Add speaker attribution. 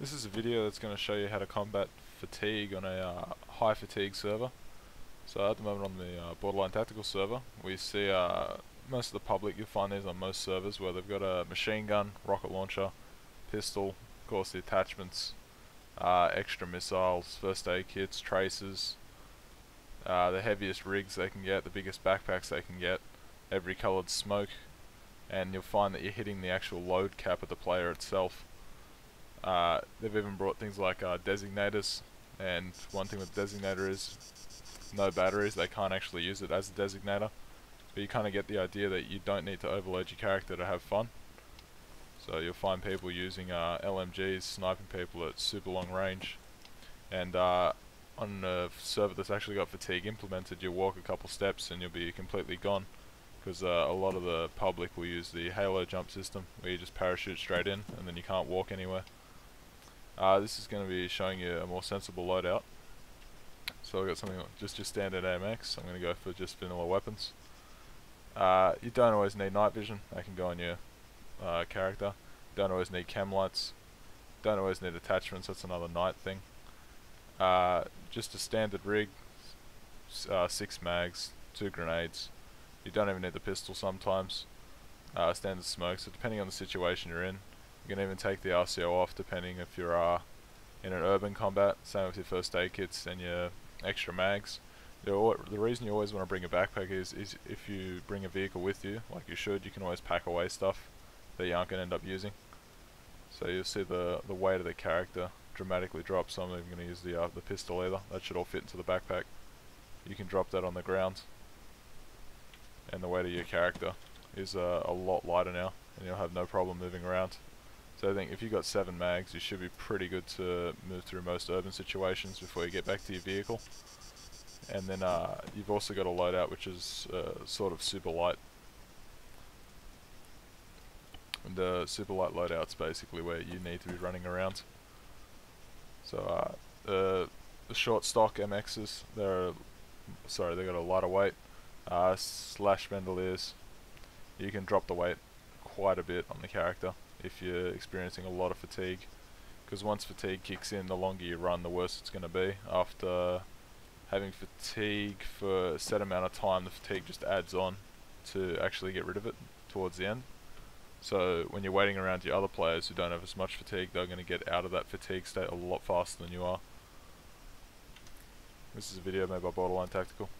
Speaker 1: This is a video that's going to show you how to combat fatigue on a high fatigue server. So at the moment on the Borderline Tactical server, we see most of the public, you'll find these on most servers where they've got a machine gun, rocket launcher, pistol, of course the attachments, extra missiles, first aid kits, tracers, the heaviest rigs they can get, the biggest backpacks they can get, every coloured smoke, and you'll find that you're hitting the actual load cap of the player itself. They've even brought things like designators, and one thing with designator is no batteries, they can't actually use it as a designator, but you kind of get the idea that you don't need to overload your character to have fun. So you'll find people using LMGs, sniping people at super long range, and on a server that's actually got fatigue implemented, you'll walk a couple steps and you'll be completely gone, because a lot of the public will use the halo jump system where you just parachute straight in and then you can't walk anywhere. This is going to be showing you a more sensible loadout. So I've got something like just your standard AMX. I'm going to go for just vanilla weapons. You don't always need night vision, that can go on your character. You don't always need chem lights. Don't always need attachments, that's another night thing. Just a standard rig, 6 mags, 2 grenades. You don't even need the pistol sometimes. Standard smoke, so depending on the situation you're in, you can even take the RCO off depending if you're in an urban combat, same with your first aid kits and your extra mags. The reason you always want to bring a backpack is if you bring a vehicle with you, like you should, you can always pack away stuff that you aren't going to end up using. So you'll see the weight of the character dramatically drop, so I'm not even going to use the pistol either. That should all fit into the backpack. You can drop that on the ground, and the weight of your character is a lot lighter now, and you'll have no problem moving around. So I think if you've got 7 mags, you should be pretty good to move through most urban situations before you get back to your vehicle. And then you've also got a loadout which is sort of super light. And the super light loadout's basically where you need to be running around. So the short stock MXs, they've got a lighter weight. Slash bandoliers, you can drop the weight quite a bit on the character if you're experiencing a lot of fatigue, because once fatigue kicks in, the longer you run, the worse it's going to be. After having fatigue for a set amount of time, the fatigue just adds on to actually get rid of it towards the end. So when you're waiting around your other players who don't have as much fatigue, they're going to get out of that fatigue state a lot faster than you are. This is a video made by Borderline Tactical.